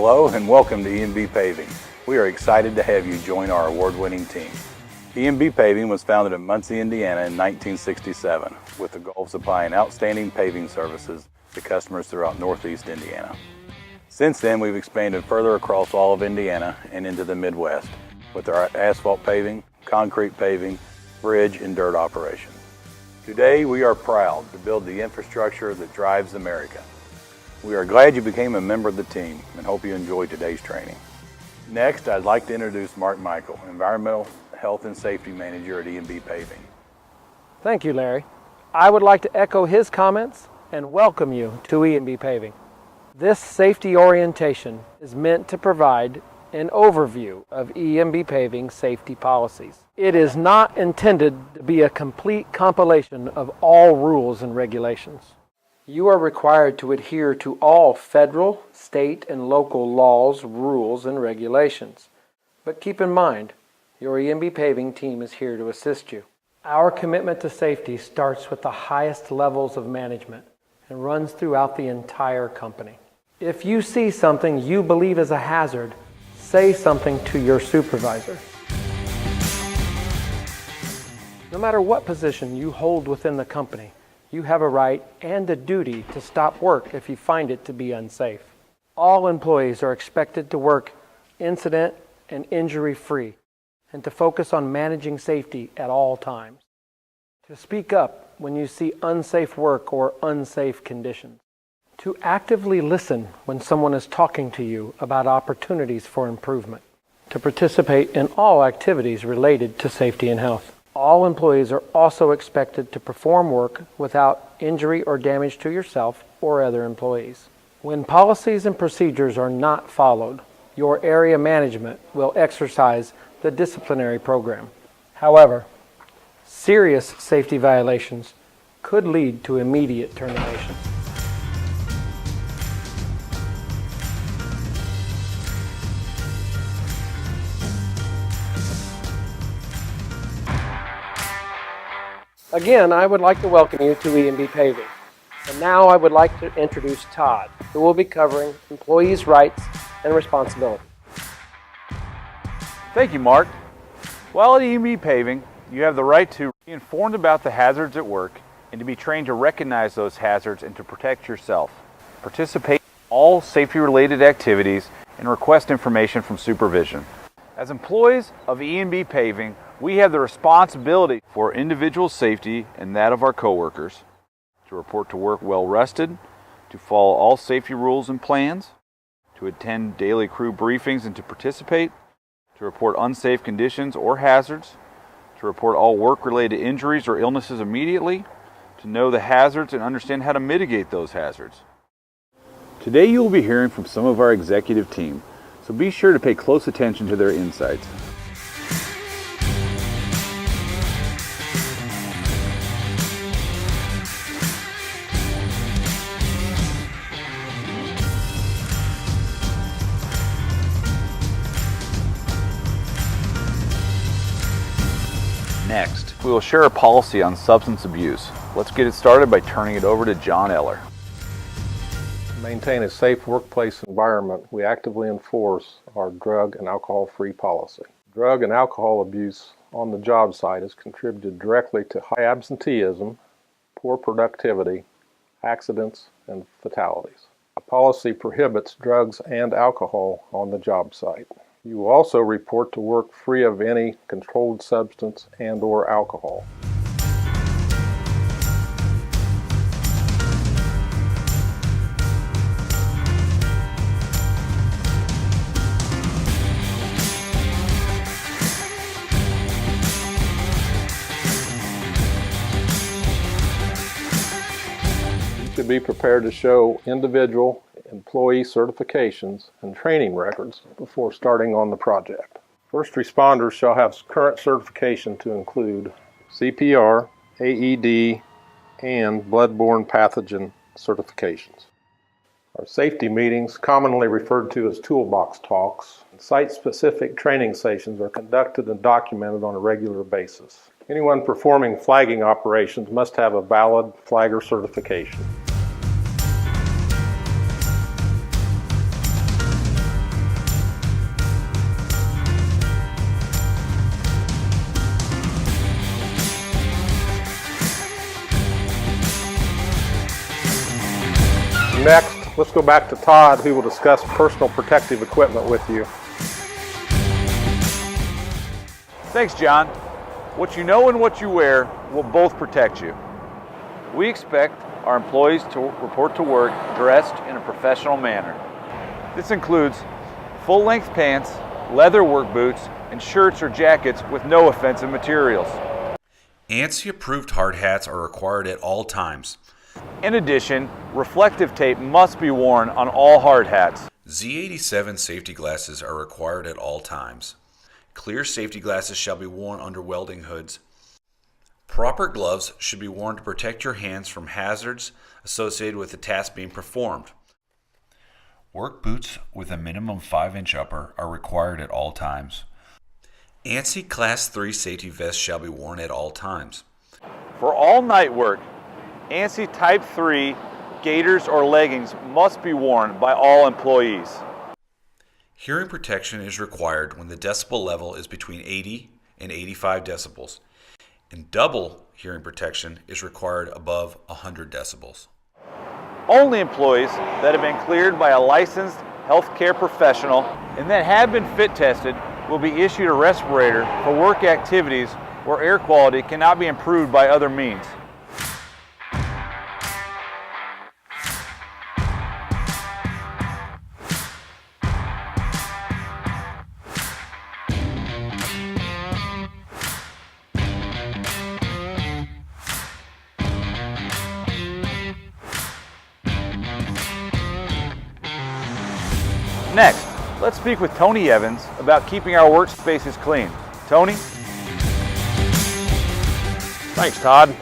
Hello and welcome to E&B Paving. We are excited to have you join our award-winning team. E&B Paving was founded in Muncie, Indiana in 1967 with the goal of supplying outstanding paving services to customers throughout Northeast Indiana. Since then, we've expanded further across all of Indiana and into the Midwest with our asphalt paving, concrete paving, bridge, and dirt operations. Today, we are proud to build the infrastructure that drives America. We are glad you became a member of the team and hope you enjoyed today's training. Next, I'd like to introduce Mark Michael, Environmental Health and Safety Manager at E&B Paving. Thank you, Larry. I would like to echo his comments and welcome you to E&B Paving. This safety orientation is meant to provide an overview of E&B Paving safety policies. It is not intended to be a complete compilation of all rules and regulations. You are required to adhere to all federal, state, and local laws, rules, and regulations. But keep in mind, your E&B Paving team is here to assist you. Our commitment to safety starts with the highest levels of management and runs throughout the entire company. If you see something you believe is a hazard, say something to your supervisor. No matter what position you hold within the company, you have a right and a duty to stop work if you find it to be unsafe. All employees are expected to work incident and injury-free and to focus on managing safety at all times. To speak up when you see unsafe work or unsafe conditions. To actively listen when someone is talking to you about opportunities for improvement. To participate in all activities related to safety and health. All employees are also expected to perform work without injury or damage to yourself or other employees. When policies and procedures are not followed, your area management will exercise the disciplinary program. However, serious safety violations could lead to immediate termination. Again, I would like to welcome you to E&B Paving. And now I would like to introduce Todd, who will be covering employees' rights and responsibilities. Thank you, Mark. While at E&B Paving, you have the right to be informed about the hazards at work and to be trained to recognize those hazards and to protect yourself. Participate in all safety-related activities and request information from supervision. As employees of E&B Paving, we have the responsibility for individual safety and that of our coworkers, to report to work well rested, to follow all safety rules and plans, to attend daily crew briefings and to participate, to report unsafe conditions or hazards, to report all work-related injuries or illnesses immediately, to know the hazards and understand how to mitigate those hazards. Today you will be hearing from some of our executive team, so be sure to pay close attention to their insights. Next, we will share a policy on substance abuse. Let's get it started by turning it over to John Eller. To maintain a safe workplace environment, we actively enforce our drug and alcohol-free policy. Drug and alcohol abuse on the job site has contributed directly to high absenteeism, poor productivity, accidents, and fatalities. A policy prohibits drugs and alcohol on the job site. You will also report to work free of any controlled substance and/or alcohol. You should be prepared to show individual employee certifications and training records before starting on the project. First responders shall have current certification to include CPR, AED, and bloodborne pathogen certifications. Our safety meetings, commonly referred to as toolbox talks, and site-specific training sessions are conducted and documented on a regular basis. Anyone performing flagging operations must have a valid flagger certification. Next, let's go back to Todd, who will discuss personal protective equipment with you. Thanks, John. What you know and what you wear will both protect you. We expect our employees to report to work dressed in a professional manner. This includes full-length pants, leather work boots, and shirts or jackets with no offensive materials. ANSI-approved hard hats are required at all times. In addition, reflective tape must be worn on all hard hats. Z87 safety glasses are required at all times. Clear safety glasses shall be worn under welding hoods. Proper gloves should be worn to protect your hands from hazards associated with the task being performed. Work boots with a minimum 5-inch upper are required at all times. ANSI Class 3 safety vests shall be worn at all times. For all night work, ANSI Type 3 gaiters or leggings must be worn by all employees. Hearing protection is required when the decibel level is between 80 and 85 decibels, and double hearing protection is required above 100 decibels. Only employees that have been cleared by a licensed healthcare professional and that have been fit tested will be issued a respirator for work activities where air quality cannot be improved by other means. Next, let's speak with Tony Evans about keeping our workspaces clean. Tony? Thanks, Todd.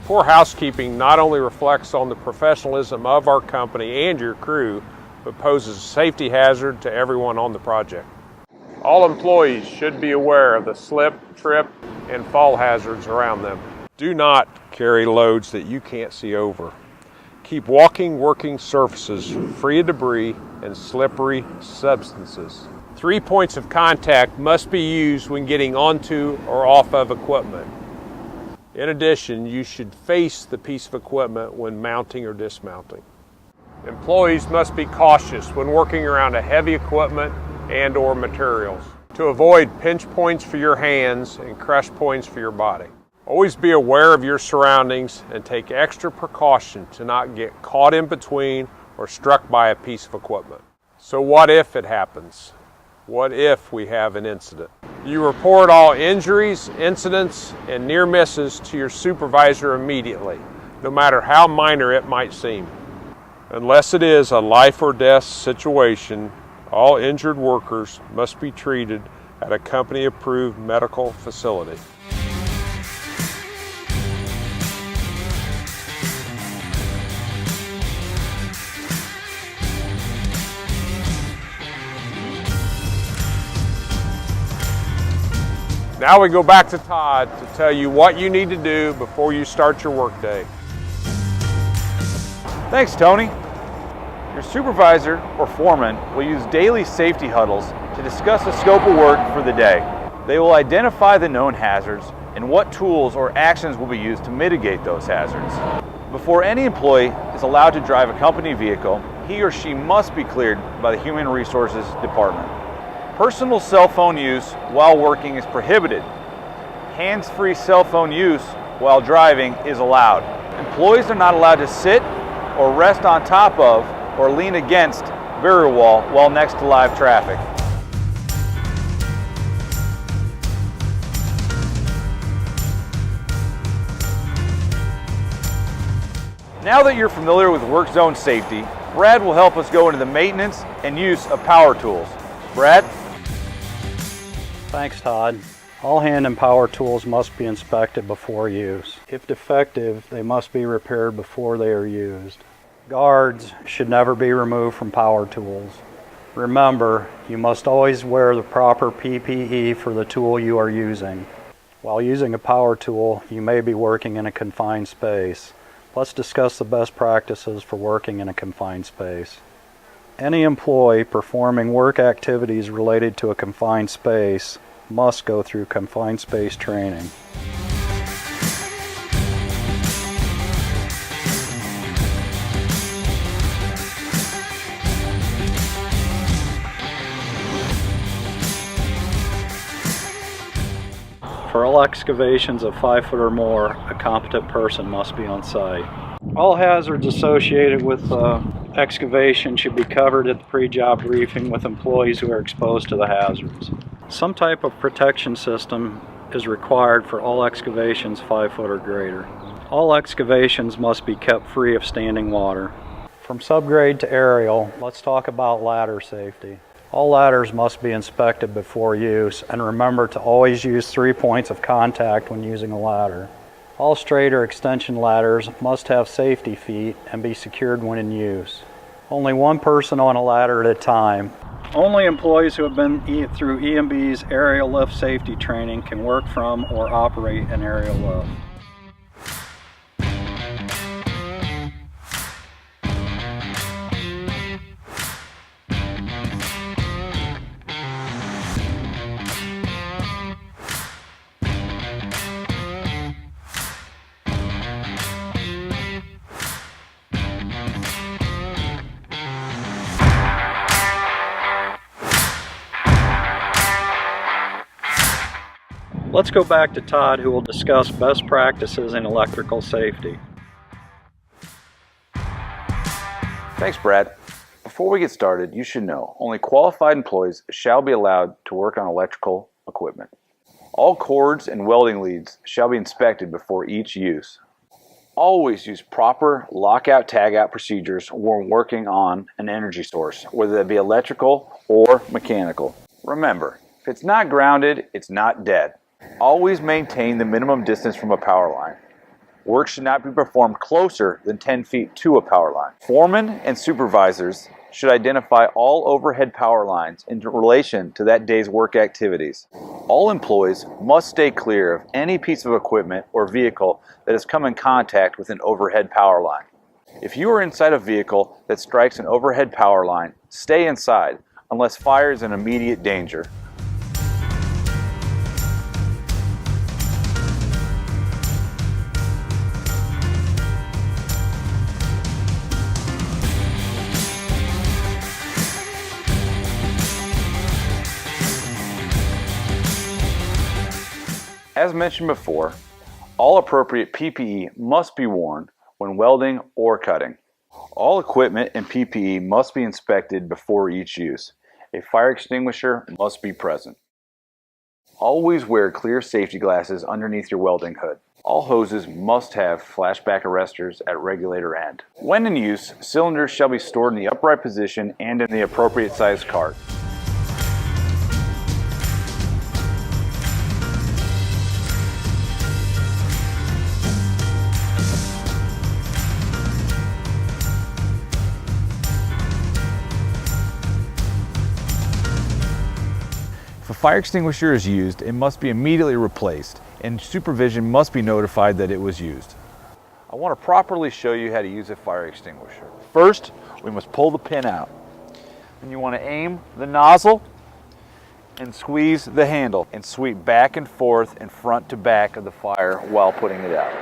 Poor housekeeping not only reflects on the professionalism of our company and your crew, but poses a safety hazard to everyone on the project. All employees should be aware of the slip, trip, and fall hazards around them. Do not carry loads that you can't see over. Keep walking, working surfaces free of debris and slippery substances. 3 points of contact must be used when getting onto or off of equipment. In addition, you should face the piece of equipment when mounting or dismounting. Employees must be cautious when working around a heavy equipment and or materials to avoid pinch points for your hands and crush points for your body. Always be aware of your surroundings and take extra precaution to not get caught in between or struck by a piece of equipment. So what if it happens? What if we have an incident? You report all injuries, incidents, and near misses to your supervisor immediately, no matter how minor it might seem. Unless it is a life or death situation, all injured workers must be treated at a company-approved medical facility. Now we go back to Todd to tell you what you need to do before you start your workday. Thanks, Tony. Your supervisor or foreman will use daily safety huddles to discuss the scope of work for the day. They will identify the known hazards and what tools or actions will be used to mitigate those hazards. Before any employee is allowed to drive a company vehicle, he or she must be cleared by the Human Resources Department. Personal cell phone use while working is prohibited. Hands-free cell phone use while driving is allowed. Employees are not allowed to sit or rest on top of or lean against barrier wall while next to live traffic. Now that you're familiar with work zone safety, Brad will help us go into the maintenance and use of power tools. Brad? Thanks, Todd. All hand and power tools must be inspected before use. If defective, they must be repaired before they are used. Guards should never be removed from power tools. Remember, you must always wear the proper PPE for the tool you are using. While using a power tool, you may be working in a confined space. Let's discuss the best practices for working in a confined space. Any employee performing work activities related to a confined space must go through confined space training. For all excavations of 5 foot or more, a competent person must be on site. All hazards associated with excavation should be covered at the pre-job briefing with employees who are exposed to the hazards. Some type of protection system is required for all excavations 5 foot or greater. All excavations must be kept free of standing water. From subgrade to aerial, let's talk about ladder safety. All ladders must be inspected before use, and remember to always use 3 points of contact when using a ladder. All straight or extension ladders must have safety feet and be secured when in use. Only one person on a ladder at a time. Only employees who have been through E&B's aerial lift safety training can work from or operate an aerial lift. Let's go back to Todd, who will discuss best practices in electrical safety. Thanks, Brad. Before we get started, you should know only qualified employees shall be allowed to work on electrical equipment. All cords and welding leads shall be inspected before each use. Always use proper lockout tagout procedures when working on an energy source, whether that be electrical or mechanical. Remember, if it's not grounded, it's not dead. Always maintain the minimum distance from a power line. Work should not be performed closer than 10 feet to a power line. Foremen and supervisors should identify all overhead power lines in relation to that day's work activities. All employees must stay clear of any piece of equipment or vehicle that has come in contact with an overhead power line. If you are inside a vehicle that strikes an overhead power line, stay inside unless fire is an immediate danger. As mentioned before, all appropriate PPE must be worn when welding or cutting. All equipment and PPE must be inspected before each use. A fire extinguisher must be present. Always wear clear safety glasses underneath your welding hood. All hoses must have flashback arresters at regulator end. When in use, cylinders shall be stored in the upright position and in the appropriate size cart. If a fire extinguisher is used, it must be immediately replaced, and supervision must be notified that it was used. I want to properly show you how to use a fire extinguisher. First, we must pull the pin out. Then you want to aim the nozzle and squeeze the handle and sweep back and forth and front to back of the fire while putting it out.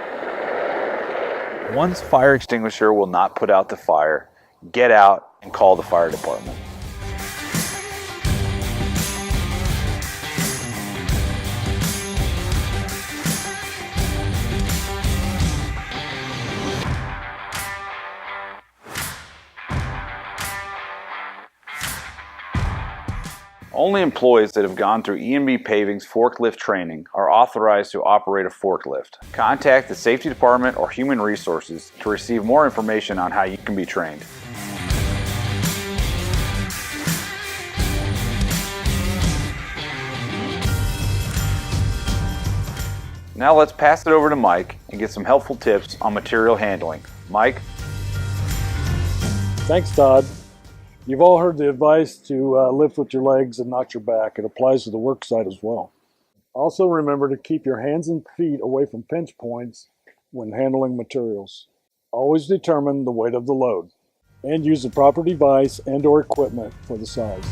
Once fire extinguisher will not put out the fire, get out and call the fire department. Only employees that have gone through E&B Paving's forklift training are authorized to operate a forklift. Contact the Safety Department or Human Resources to receive more information on how you can be trained. Now let's pass it over to Mike and get some helpful tips on material handling. Mike? Thanks, Todd. You've all heard the advice to lift with your legs and not your back. It applies to the work site as well. Also remember to keep your hands and feet away from pinch points when handling materials. Always determine the weight of the load and use the proper device and/or equipment for the size.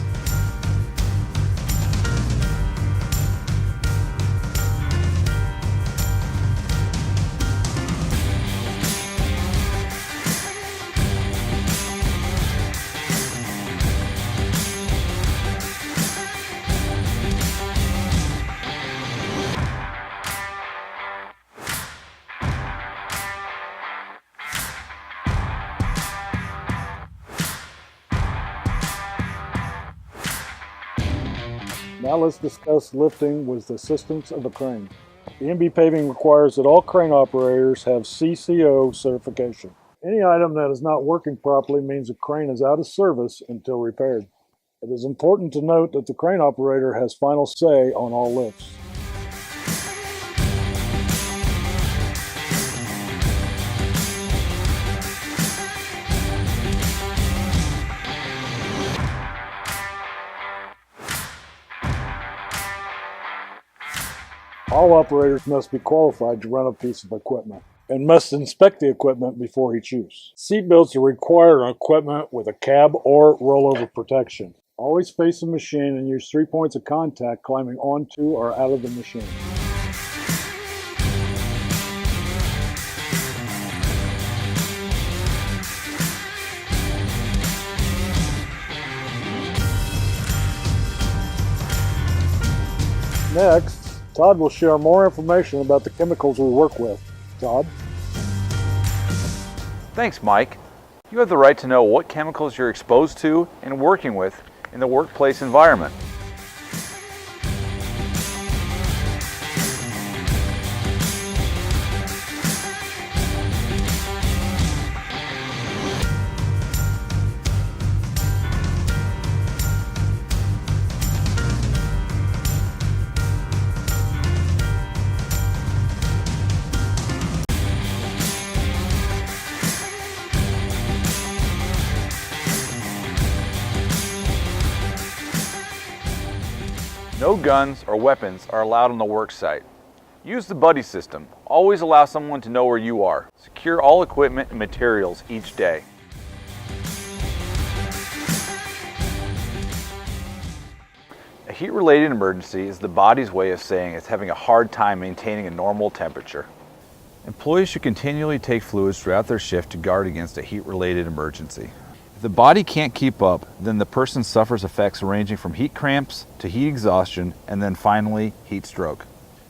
Now let's discuss lifting with the assistance of a crane. E&B Paving requires that all crane operators have CCO certification. Any item that is not working properly means the crane is out of service until repaired. It is important to note that the crane operator has final say on all lifts. All operators must be qualified to run a piece of equipment and must inspect the equipment before each use. Seatbelts are required on equipment with a cab or rollover protection. Always face the machine and use 3 points of contact climbing onto or out of the machine. Next, Todd will share more information about the chemicals we work with. Todd? Thanks, Mike. You have the right to know what chemicals you're exposed to and working with in the workplace environment. No guns or weapons are allowed on the work site. Use the buddy system. Always allow someone to know where you are. Secure all equipment and materials each day. A heat-related emergency is the body's way of saying it's having a hard time maintaining a normal temperature. Employees should continually take fluids throughout their shift to guard against a heat-related emergency. If the body can't keep up, then the person suffers effects ranging from heat cramps to heat exhaustion and then finally heat stroke.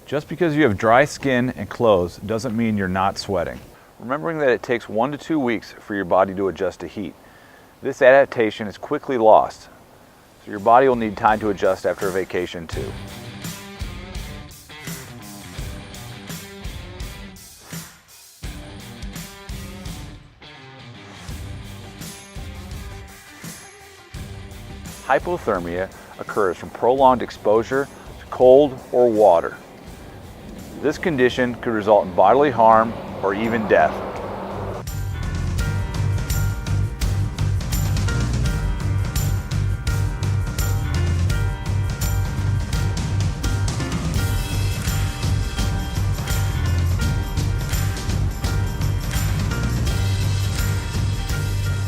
Just because you have dry skin and clothes doesn't mean you're not sweating. Remembering that it takes 1 to 2 weeks for your body to adjust to heat. This adaptation is quickly lost, so your body will need time to adjust after a vacation too. Hypothermia occurs from prolonged exposure to cold or water. This condition could result in bodily harm or even death.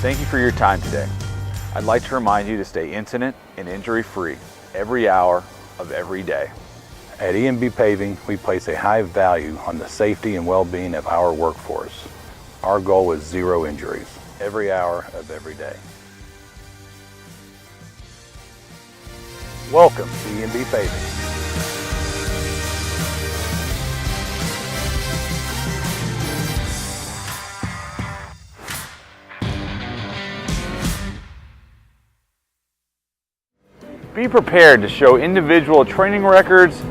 Thank you for your time today. I'd like to remind you to stay incident and injury-free every hour of every day. At E&B Paving, we place a high value on the safety and well-being of our workforce. Our goal is 0 injuries every hour of every day. Welcome to E&B Paving. Be prepared to show individual training records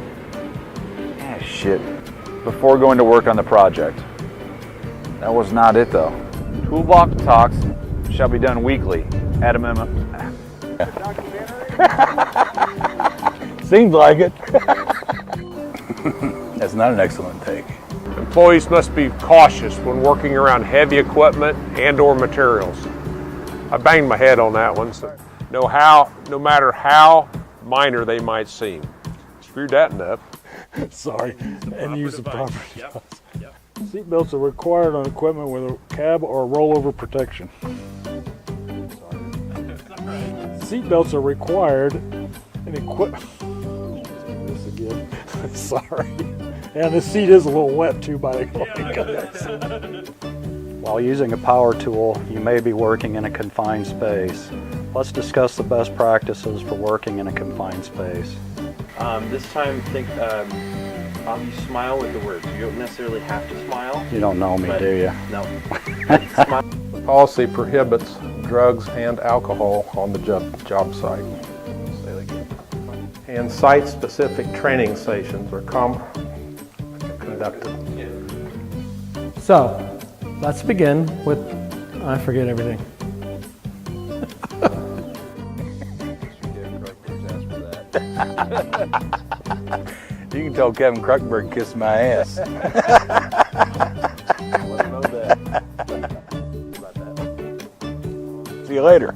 before going to work on the project. That was not it though. Toolbox talks shall be done weekly at a minimum. Seems like it. That's not an excellent take. Employees must be cautious when working around heavy equipment and/or materials. I banged my head on that one. So no matter how minor they might seem. Screwed that one up. Sorry. And use the proper device. Seatbelts are required on equipment with a cab or rollover protection. Seatbelts are required in equipment. This again. Sorry. And this seat is a little wet too, by the way. While using a power tool, you may be working in a confined space. Let's discuss the best practices for working in a confined space. This time, think you smile with the words. You don't necessarily have to smile. You don't know me, do you? No. The policy prohibits drugs and alcohol on the job site. Say that again. and site-specific training sessions are conducted. So, let's begin with, I forget everything. You can tell Kevin Kruckberg kissed my ass. See you later.